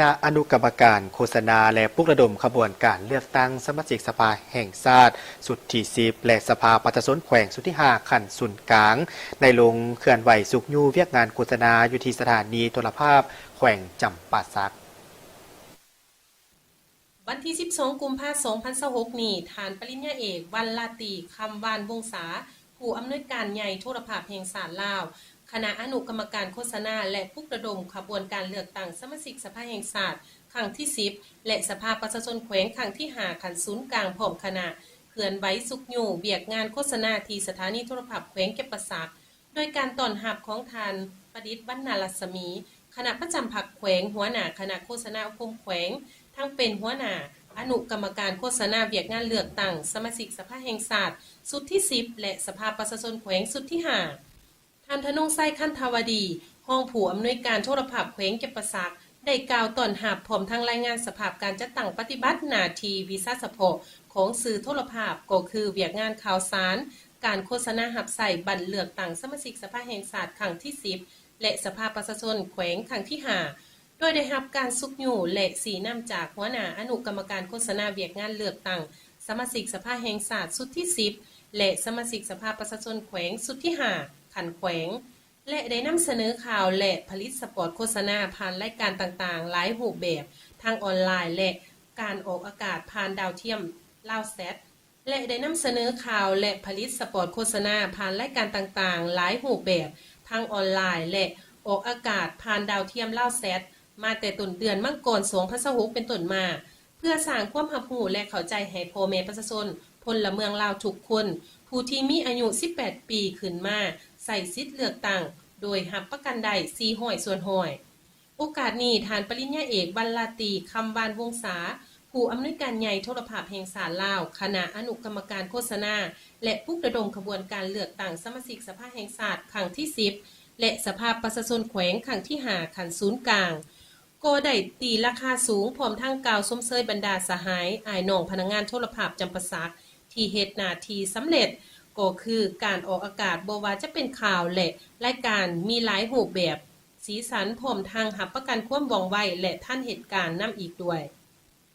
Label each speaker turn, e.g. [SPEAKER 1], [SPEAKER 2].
[SPEAKER 1] ณะอนุกรรมการโฆษณาและปลุกระดมขบวนการเลือกตั้งสมาชิกสภาแห่งชาติสุดที่10และสภาประชาชนแขวงสุดที่5ขั้นศูนย์กลางในลงเคลื่อนไหวสุกยูเวียกงานโฆษณาอยู่ที่สถานีโทรภาพแขวงจำปาสัก
[SPEAKER 2] วันที่12กุมภาพันธ์2026นี้ฐานปริญญาเอกวันลาตีคำวานวงศาผู้อำนวยการใหญ่โทรภาพแห่งชาติลาวคณะอนุกรรมการโฆษณาและปลุกระดมขบวนการเลือกตั้งสมาชิกสภาแห่งชาติครั้งที่10และสภาประชาชนแขวงครั้งที่5ขั้นศูนย์กลางพร้อมคณะเคลื่อนไหวสุกยูเวียกงานโฆษณาที่สถานีโทรภาพแขวงแก่นประสักโดยการต้อนรับของท่านประดิษฐ์วรรณรัศมีคณะประจำพรรคแขวงหัวหน้าคณะโฆษณาคมแขวงทั้งเป็นหัวหน้าอนุกรรมการโฆษณาเวียกงานเลือกตั้งสมาชิกสภาแห่งชาติสุดที่10และสภาประชาชนแขวงสุดที่5ท่านธนงไส้คันธาวดีห้องผู้อำนวยการโทรภาพแขวงแก่นประสักได้กล่าวต้อนรับพร้อมทั้งรายงานสภาพการจัดตั้งปฏิบัติหน้าที่วิชาเฉพาะของสื่อโทรภาพก็คือเวียกงานข่าวสารการโฆษณาหับใส่บัตรเลือกตั้งสมาชิกสภาแห่งชาติครั้งที่10และสภาประชาชนแขวงครั้งที่5โดยได้รับการสุกยูและสีน้ำจากหัวหน้าอนุกรรมการโฆษณาเวียกงานเลือกตั้งสมาชิกสภาแห่งชาติสุดที่10และสมาชิกสภาประชาชนแขวงสุดที่5ขันแขวงและได้นำเสนอข่าวและผลิตสปอตโฆษณาผ่านรายการต่างๆหลายรูปแบบทางออนไลน์และการออกอากาศผ่านดาวเทียมลาวแซทและได้นำเสนอข่าวและผลิตสปอตโฆษณาผ่านรายการต่างๆหลายรูปแบบทางออนไลน์และออกอากาศผ่านดาวเทียมลาวแซทมาแต่ต้นเดือนมังกร2026เป็นต้นมาเพื่อสร้างความรับรู้และเข้าใจให้พ่อแม่ประชาชนพลเมืองลาวทุกคนผู้ที่มีอายุ18ปีขึ้นมาใส่สิทธิ์เลือกตั้งโดยรับประกันได้400ส่วนห้อยโอกาสนี้ฐานปริญญาเอกวรรณลาตีคำวานวงศาผู้อำนวยการใหญ่โทรภาพแห่งชาติลาวคณะอนุกรรมการโฆษณาและปลุกระดมขบวนการเลือกตั้งสมาชิกสภาแห่งชาติครั้งที่10และสภาประชาชนแขวงครั้งที่5ขั้นศูนย์กลางก็ได้ตีราคาสูงพร้อมทั้งกล่าวชมเชยบรรดาสหายอ้ายน้องพนักงานโทรภาพจำปาสักที่เฮ็ดหน้าที่สำเร็จก็คือการออกอากาศบ่ว่าจะเป็นข่าวและรายการมีหลายรูปแบบสีสันพร้อมทางรับประกันความว่องไวและทันเหตุการณ์นำอีกด้วย